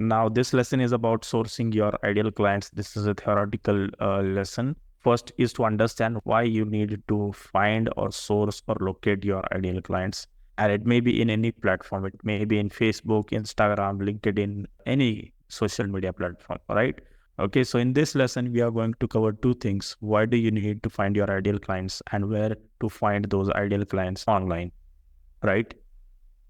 Now, this lesson is about sourcing your ideal clients. This is a theoretical lesson. First is to understand why you need to find or source or locate your ideal clients. And it may be in any platform. It may be in Facebook, Instagram, LinkedIn, any social media platform, right? Okay, so in this lesson, we are going to cover two things. Why do you need to find your ideal clients and where to find those ideal clients online, right?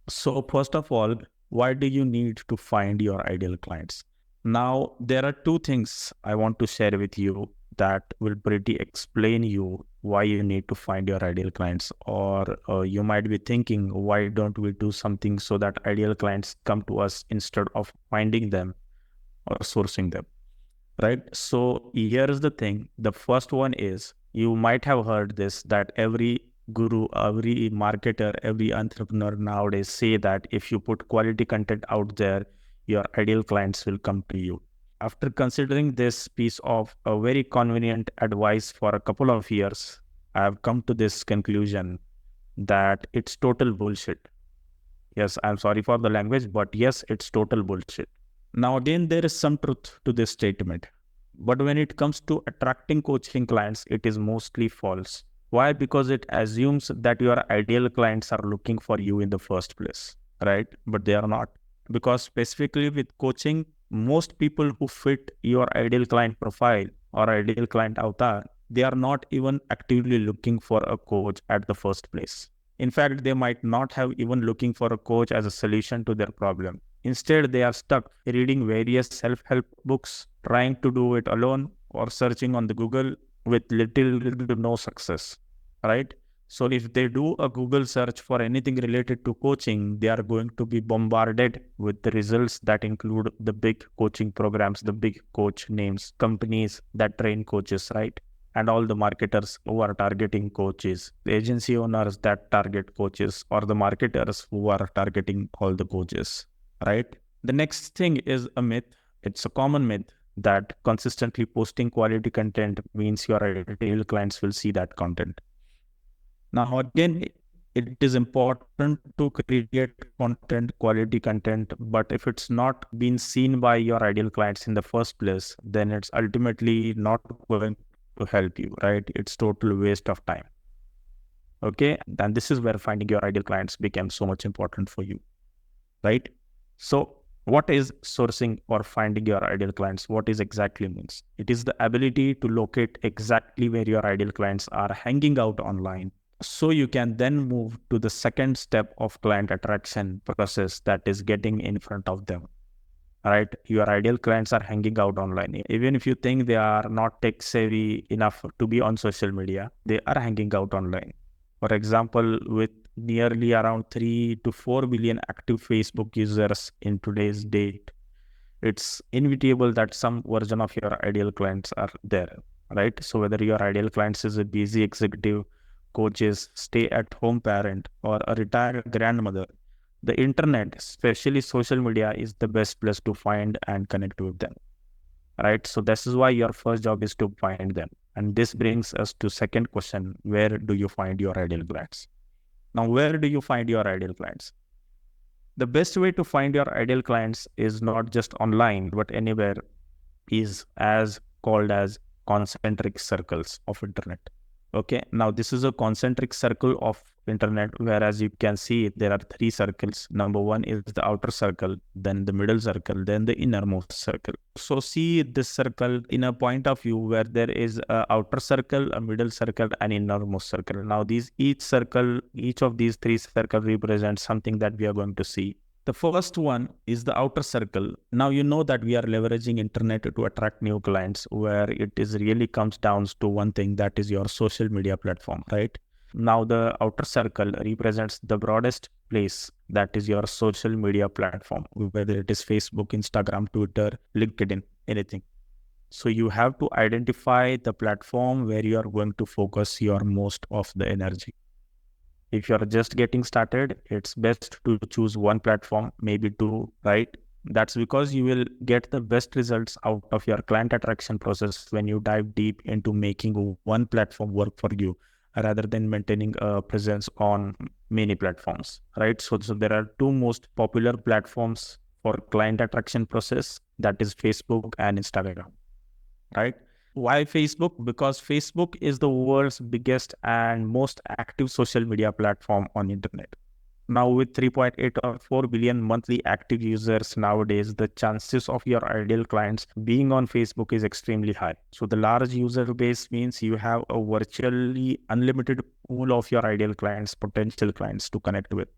So first of all, why do you need to find your ideal clients? Now, there are two things I want to share with you that will pretty explain you why you need to find your ideal clients. Or you might be thinking, why don't we do something so that ideal clients come to us instead of finding them or sourcing them, right? So here is the thing. The first one is, you might have heard this, that every guru, every marketer, every entrepreneur nowadays say that if you put quality content out there, your ideal clients will come to you. After considering this piece of a very convenient advice for a couple of years, I have come to this conclusion that it's total bullshit. Yes, I'm sorry for the language, but yes, it's total bullshit. Now, again, there is some truth to this statement. But when it comes to attracting coaching clients, it is mostly false. Why? Because it assumes that your ideal clients are looking for you in the first place, right? But they are not. Because specifically with coaching, most people who fit your ideal client profile or ideal client avatar, they are not even actively looking for a coach at the first place. In fact, they might not have even looking for a coach as a solution to their problem. Instead, they are stuck reading various self-help books, trying to do it alone, or searching on the Google with little to no success, right? So if they do a Google search for anything related to coaching, they are going to be bombarded with the results that include the big coaching programs, the big coach names, companies that train coaches, right? And all the marketers who are targeting coaches, the agency owners that target coaches, or the marketers who are targeting all the coaches, right? The next thing is a myth. It's a common myth that consistently posting quality content means your ideal clients will see that content. Now, again, it is important to create content, quality content, but if it's not been seen by your ideal clients in the first place, then it's ultimately not going to help you, right? It's total waste of time. Okay. And this is where finding your ideal clients became so much important for you, right? So what is sourcing or finding your ideal clients? What is exactly means? It is the ability to locate exactly where your ideal clients are hanging out online. So you can then move to the second step of client attraction process, that is getting in front of them. Right? Your ideal clients are hanging out online. Even if you think they are not tech savvy enough to be on social media, they are hanging out online. For example, with nearly around 3 to 4 billion active Facebook users in today's date, it's inevitable that some version of your ideal clients are there, right? So whether your ideal clients is a busy executive, coaches, stay-at-home parent, or a retired grandmother, the internet, especially social media, is the best place to find and connect with them, right? So this is why your first job is to find them. And this brings us to second question, where do you find your ideal clients? Now, where do you find your ideal clients? The best way to find your ideal clients is not just online, but anywhere, is as called as concentric circles of internet. Okay, now this is a concentric circle of internet, whereas you can see there are three circles. Number one is the outer circle, then the middle circle, then the innermost circle. So see this circle in a point of view where there is a outer circle, a middle circle, and innermost circle. Now each of these three circles represents something that we are going to see. The first one is the outer circle. Now you know that we are leveraging internet to attract new clients, where it is really comes down to one thing, that is your social media platform, right? Now the outer circle represents the broadest place, that is your social media platform, whether it is Facebook, Instagram, Twitter, LinkedIn, anything. So you have to identify the platform where you are going to focus your most of the energy. If you're just getting started, it's best to choose one platform, maybe two, right? That's because you will get the best results out of your client attraction process when you dive deep into making one platform work for you, rather than maintaining a presence on many platforms, right? So there are two most popular platforms for client attraction process, that is Facebook and Instagram, right? Why Facebook? Because Facebook is the world's biggest and most active social media platform on internet. Now with 3.8 or 4 billion monthly active users nowadays, the chances of your ideal clients being on Facebook is extremely high. So the large user base means you have a virtually unlimited pool of your ideal clients, potential clients to connect with.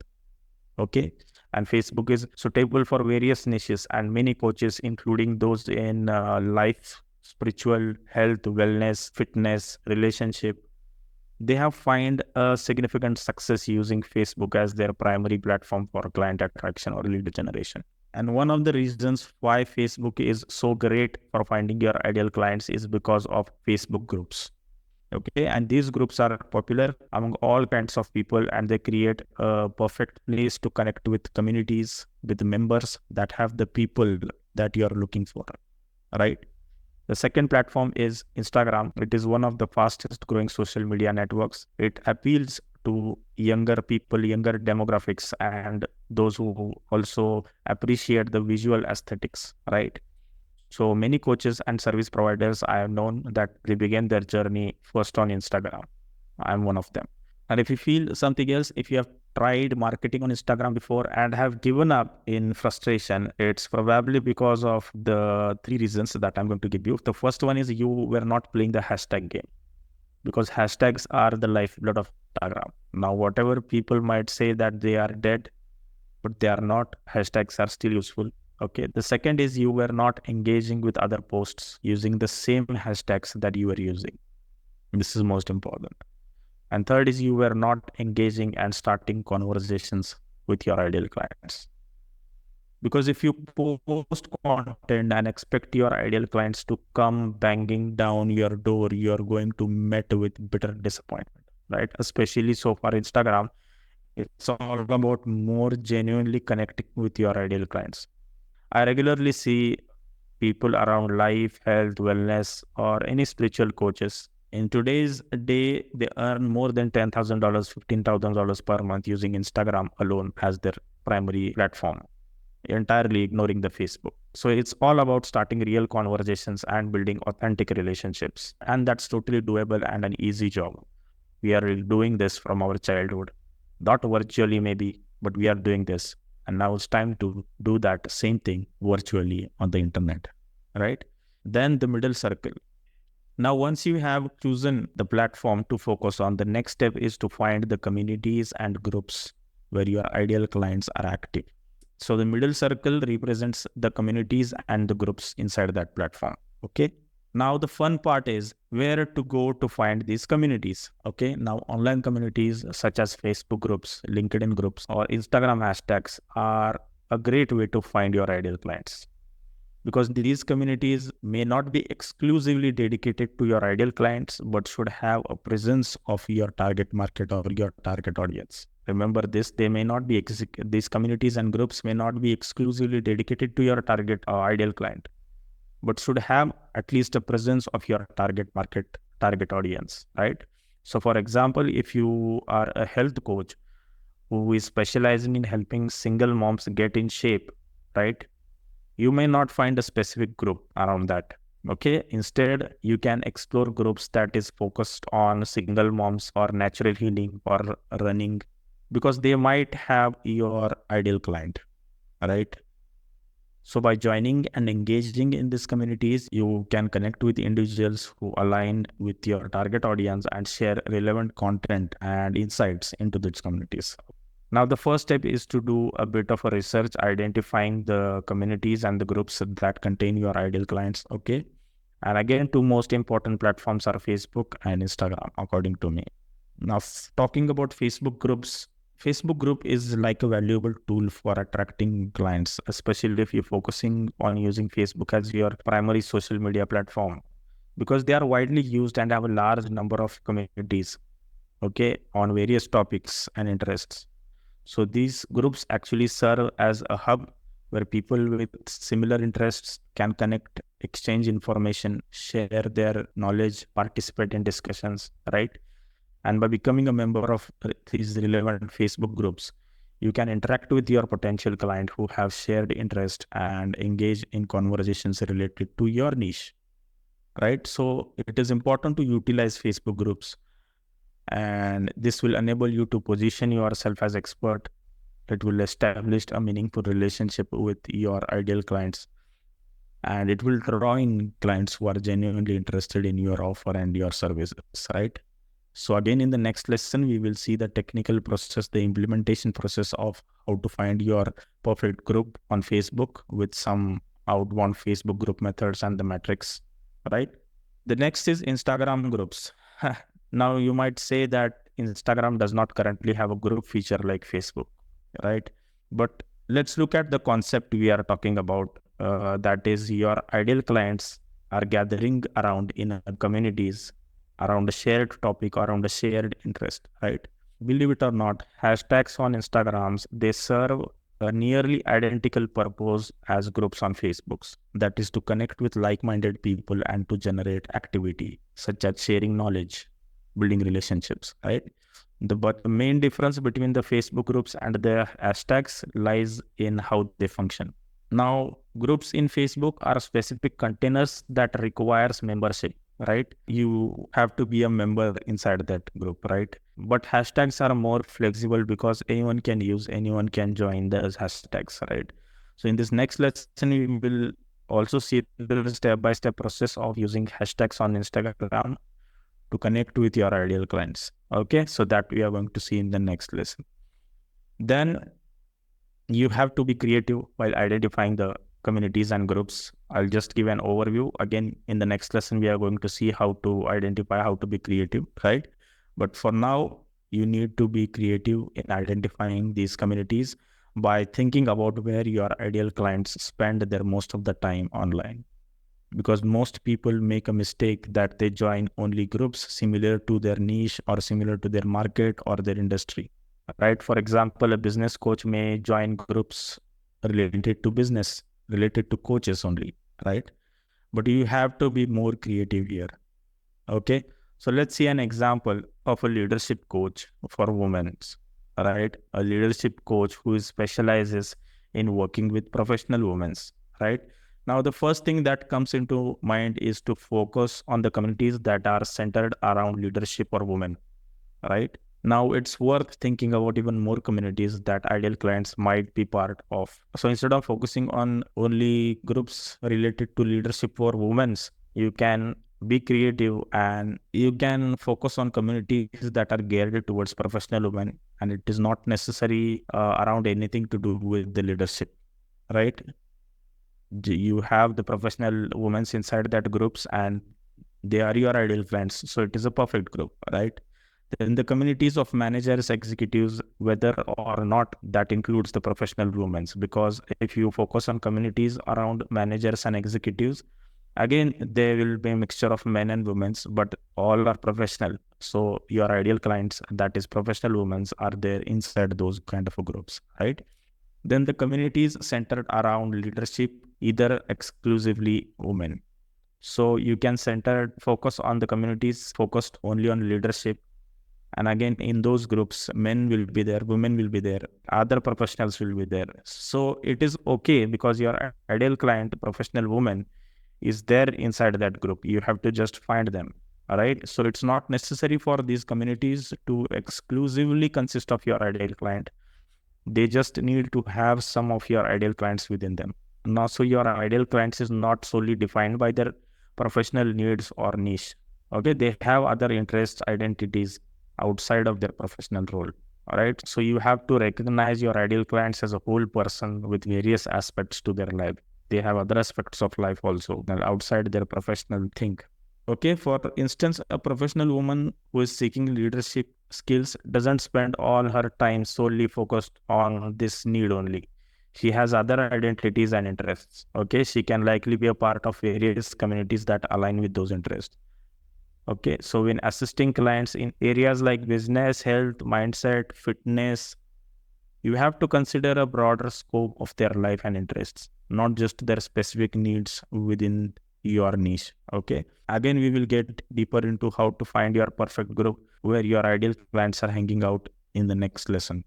Okay. And Facebook is suitable for various niches, and many coaches, including those in life, spiritual, health, wellness, fitness, relationship, they have find a significant success using Facebook as their primary platform for client attraction or lead generation. And one of the reasons why Facebook is so great for finding your ideal clients is because of Facebook groups. Okay, and these groups are popular among all kinds of people, and they create a perfect place to connect with communities, with members that have the people that you're looking for, right? The second platform is Instagram. It is one of the fastest growing social media networks. It appeals to younger people, younger demographics, and those who also appreciate the visual aesthetics, right? So many coaches and service providers I have known that they began their journey first on Instagram. I'm one of them. And if you feel something else, if you have tried marketing on Instagram before and have given up in frustration, it's probably because of the three reasons that I'm going to give you. The first one is you were not playing the hashtag game, because hashtags are the lifeblood of Instagram. Now, whatever people might say that they are dead, but they are not, hashtags are still useful. Okay. The second is you were not engaging with other posts using the same hashtags that you were using. This is most important. And third is you were not engaging and starting conversations with your ideal clients. Because if you post content and expect your ideal clients to come banging down your door, you're going to meet with bitter disappointment, right? Especially so far Instagram, it's all about more genuinely connecting with your ideal clients. I regularly see people around life, health, wellness, or any spiritual coaches. In today's day, they earn more than $10,000, $15,000 per month using Instagram alone as their primary platform, entirely ignoring the Facebook. So it's all about starting real conversations and building authentic relationships. And that's totally doable and an easy job. We are doing this from our childhood, not virtually maybe, but we are doing this. And now it's time to do that same thing virtually on the internet, right? Then the middle circle. Now, once you have chosen the platform to focus on, the next step is to find the communities and groups where your ideal clients are active. So the middle circle represents the communities and the groups inside that platform. Okay. Now, the fun part is where to go to find these communities. Okay. Now, online communities such as Facebook groups, LinkedIn groups, or Instagram hashtags are a great way to find your ideal clients, because these communities may not be exclusively dedicated to your ideal clients, but should have a presence of your target market or your target audience. Remember this, they may not be, these communities and groups may not be exclusively dedicated to your target ideal client, but should have at least a presence of your target market, target audience, right? So for example, if you are a health coach who is specializing in helping single moms get in shape, right? You may not find a specific group around that. Okay. Instead, you can explore groups that is focused on single moms or natural healing or running, because they might have your ideal client, right? So by joining and engaging in these communities, you can connect with individuals who align with your target audience and share relevant content and insights into these communities. Now, the first step is to do a bit of a research, identifying the communities and the groups that contain your ideal clients. Okay. And again, two most important platforms are Facebook and Instagram, according to me. Now, talking about Facebook groups, Facebook group is like a valuable tool for attracting clients, especially if you're focusing on using Facebook as your primary social media platform, because they are widely used and have a large number of communities, okay, on various topics and interests. So these groups actually serve as a hub where people with similar interests can connect, exchange information, share their knowledge, participate in discussions, right? And by becoming a member of these relevant Facebook groups, You can interact with your potential client who have shared interest and engage in conversations related to your niche, right? So it is important to utilize Facebook groups, and this will enable you to position yourself as expert. It will establish a meaningful relationship with your ideal clients, and it will draw in clients who are genuinely interested in your offer and your services, right? So again, in the next lesson, we will see the technical process, the implementation process of how to find your perfect group on Facebook with some outbound Facebook group methods and the metrics, right? The next is Instagram groups. Now you might say that Instagram does not currently have a group feature like Facebook, right? But let's look at the concept we are talking about. That is, your ideal clients are gathering around in communities around a shared topic, around a shared interest, right? Believe it or not, hashtags on Instagrams, they serve a nearly identical purpose as groups on Facebooks. That is to connect with like-minded people and to generate activity, such as sharing knowledge, building relationships, right? But the main difference between the Facebook groups and the hashtags lies in how they function. Now, groups in Facebook are specific containers that requires membership, right? You have to be a member inside that group, right? But hashtags are more flexible because anyone can join those hashtags, right? So in this next lesson, we will also see the step-by-step process of using hashtags on Instagram to connect with your ideal clients. Okay, so that we are going to see in the next lesson. Then you have to be creative while identifying the communities and groups. I'll just give an overview. Again, in the next lesson, we are going to see how to identify, how to be creative, right? But for now, you need to be creative in identifying these communities by thinking about where your ideal clients spend their most of the time online. Because most people make a mistake that they join only groups similar to their niche or similar to their market or their industry, right? For example, a business coach may join groups related to business, related to coaches only, right? But you have to be more creative here. Okay. So let's see an example of a leadership coach for women, right? A leadership coach who specializes in working with professional women, right? Now, the first thing that comes into mind is to focus on the communities that are centered around leadership or women, right? Now it's worth thinking about even more communities that ideal clients might be part of. So instead of focusing on only groups related to leadership for women, you can be creative and you can focus on communities that are geared towards professional women, and it is not necessary around anything to do with the leadership, right? You have the professional women inside that groups and they are your ideal clients. So it is a perfect group, right? Then the communities of managers, executives, whether or not that includes the professional women, because if you focus on communities around managers and executives, again, there will be a mixture of men and women, but all are professional. So your ideal clients, that is professional women, are there inside those kind of groups, right? Then the communities centered around leadership, either exclusively women. So you can focus on the communities focused only on leadership. And again, in those groups, men will be there, women will be there, other professionals will be there. So it is okay because your ideal client, professional woman, is there inside that group. You have to just find them. All right. So it's not necessary for these communities to exclusively consist of your ideal client. They just need to have some of your ideal clients within them. Now, so your ideal clients is not solely defined by their professional needs or niche. Okay, they have other interests, identities outside of their professional role. All right. So you have to recognize your ideal clients as a whole person with various aspects to their life. They have other aspects of life also outside their professional thing. Okay, for instance, a professional woman who is seeking leadership skills doesn't spend all her time solely focused on this need only. She has other identities and interests. Okay, she can likely be a part of various communities that align with those interests. Okay, so when assisting clients in areas like business, health, mindset, fitness, you have to consider a broader scope of their life and interests, not just their specific needs within your niche. Okay. Again, we will get deeper into how to find your perfect group where your ideal clients are hanging out in the next lesson.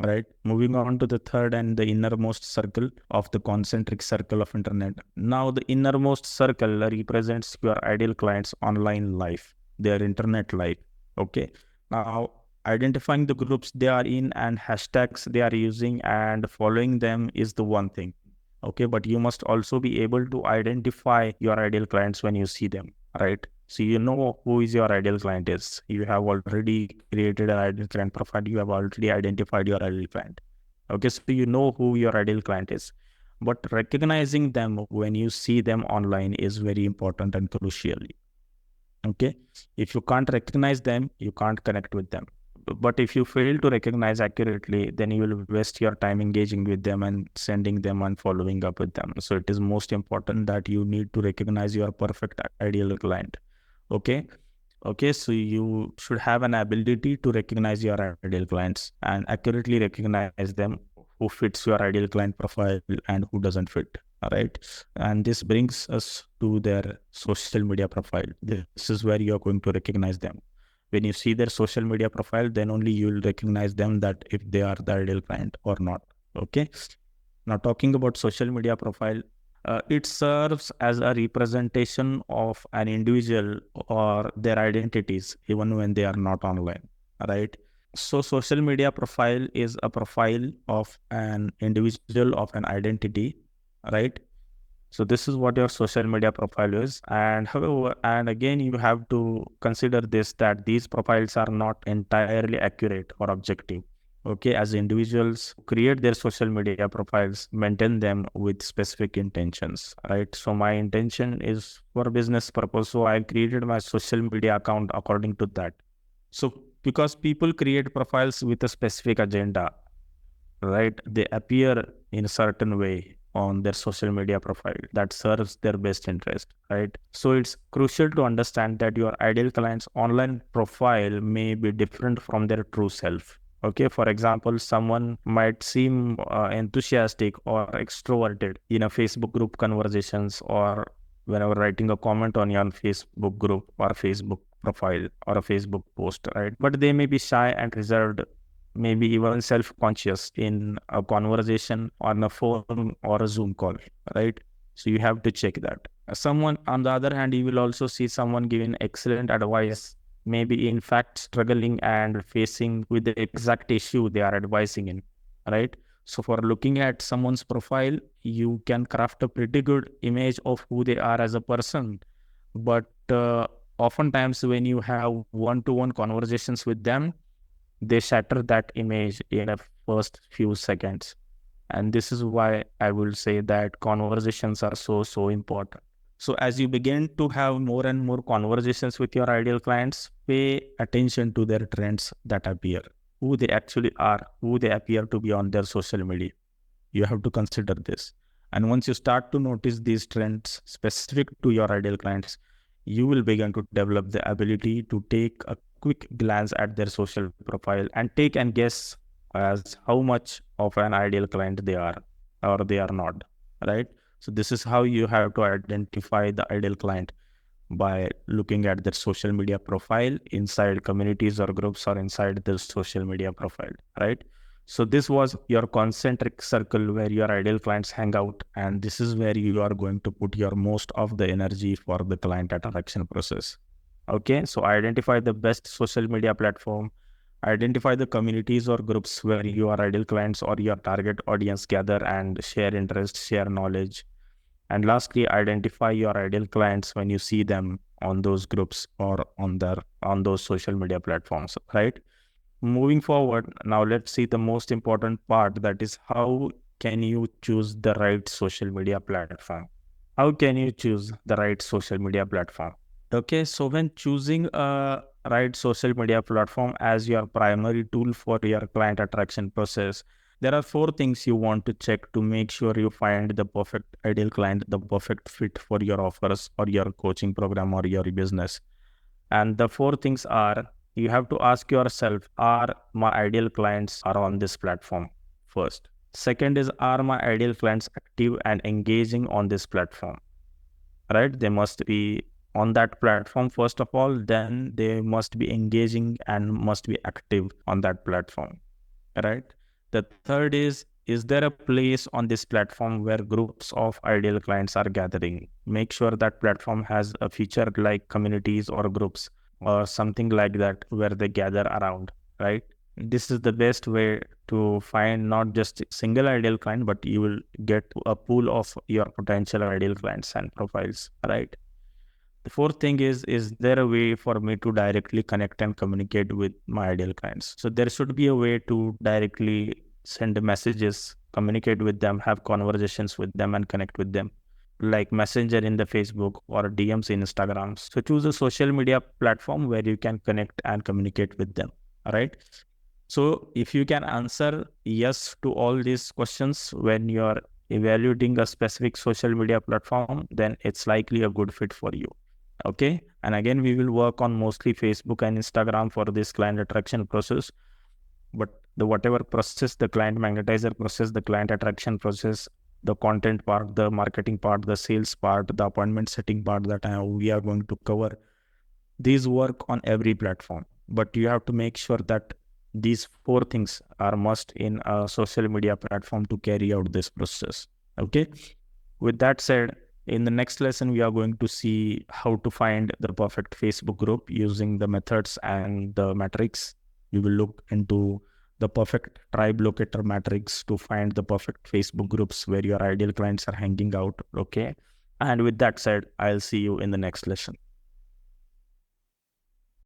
right? Moving on to the third and the innermost circle of the concentric circle of internet. Now the innermost circle represents your ideal client's online life, their internet life. Okay. Now identifying the groups they are in and hashtags they are using and following them is the one thing. Okay, but you must also be able to identify your ideal clients when you see them, right? So you know who is your ideal client is. You have already created an ideal client profile. You have already identified your ideal client. Okay, so you know who your ideal client is. But recognizing them when you see them online is very important and crucial. Okay, if you can't recognize them, you can't connect with them. But if you fail to recognize accurately, then you will waste your time engaging with them and sending them and following up with them. So it is most important that you need to recognize your perfect ideal client. Okay. Okay, so you should have an ability to recognize your ideal clients and accurately recognize them, who fits your ideal client profile and who doesn't fit. All right. And this brings us to their social media profile. This is where you're going to recognize them. When you see their social media profile, then only you will recognize them, that if they are the ideal client or not. Okay. Now, talking about social media profile, it serves as a representation of an individual or their identities, even when they are not online, right? So, social media profile is a profile of an individual, of an identity, right? So this is what your social media profile is. And however, and again, you have to consider this, that these profiles are not entirely accurate or objective. Okay, as individuals create their social media profiles, maintain them with specific intentions, right? So my intention is for business purpose. So I created my social media account according to that. So because people create profiles with a specific agenda, right? They appear in a certain way on their social media profile that serves their best interest, right? So it's crucial to understand that your ideal client's online profile may be different from their true self. Okay, for example, someone might seem enthusiastic or extroverted in a Facebook group conversations, or whenever writing a comment on your Facebook group or Facebook profile or a Facebook post, right? But they may be shy and reserved, maybe even self-conscious in a conversation on a phone or a Zoom call, right? So you have to check that. Someone, on the other hand, you will also see someone giving excellent advice, maybe in fact struggling and facing with the exact issue they are advising in, right? So for looking at someone's profile, you can craft a pretty good image of who they are as a person. But oftentimes when you have one-to-one conversations with them, they shatter that image in a first few seconds. And this is why I will say that conversations are so important. So as you begin to have more and more conversations with your ideal clients, pay attention to their trends that appear, who they actually are, who they appear to be on their social media. You have to consider this. And once you start to notice these trends specific to your ideal clients, you will begin to develop the ability to take a quick glance at their social profile and take and guess as how much of an ideal client they are or they are not, right? So this is how you have to identify the ideal client, by looking at their social media profile inside communities or groups or inside the social media profile, right? So this was your concentric circle where your ideal clients hang out, and this is where you are going to put your most of the energy for the client attraction process. Okay, so identify the best social media platform, identify the communities or groups where your ideal clients or your target audience gather and share interests, share knowledge. And lastly, identify your ideal clients when you see them on those groups or on those social media platforms, right? Moving forward, now let's see the most important part, that is, how can you choose the right social media platform? How can you choose the right social media platform? Okay, so when choosing a right social media platform as your primary tool for your client attraction process, there are four things you want to check to make sure you find the perfect ideal client, the perfect fit for your offers or your coaching program or your business. And the four things are, you have to ask yourself, are my ideal clients are on this platform first? Second is, are my ideal clients active and engaging on this platform? Right? They must be on that platform first of all, then they must be engaging and must be active on that platform, right? The third is there a place on this platform where groups of ideal clients are gathering? Make sure that platform has a feature like communities or groups or something like that where they gather around, right? This is the best way to find not just a single ideal client, but you will get a pool of your potential ideal clients and profiles, right? The fourth thing is there a way for me to directly connect and communicate with my ideal clients? So there should be a way to directly send messages, communicate with them, have conversations with them, and connect with them, like Messenger in the Facebook or DMs in Instagram. So choose a social media platform where you can connect and communicate with them. All right. So if you can answer yes to all these questions when you're evaluating a specific social media platform, then it's likely a good fit for you. Okay. And again, we will work on mostly Facebook and Instagram for this client attraction process. But the whatever process, the client magnetizer process, the client attraction process, the content part, the marketing part, the sales part, the appointment setting part that we are going to cover, these work on every platform. But you have to make sure that these four things are must in a social media platform to carry out this process. Okay. With that said, in the next lesson, we are going to see how to find the perfect Facebook group using the methods and the metrics. We will look into the perfect tribe locator matrix to find the perfect Facebook groups where your ideal clients are hanging out. Okay. And with that said, I'll see you in the next lesson.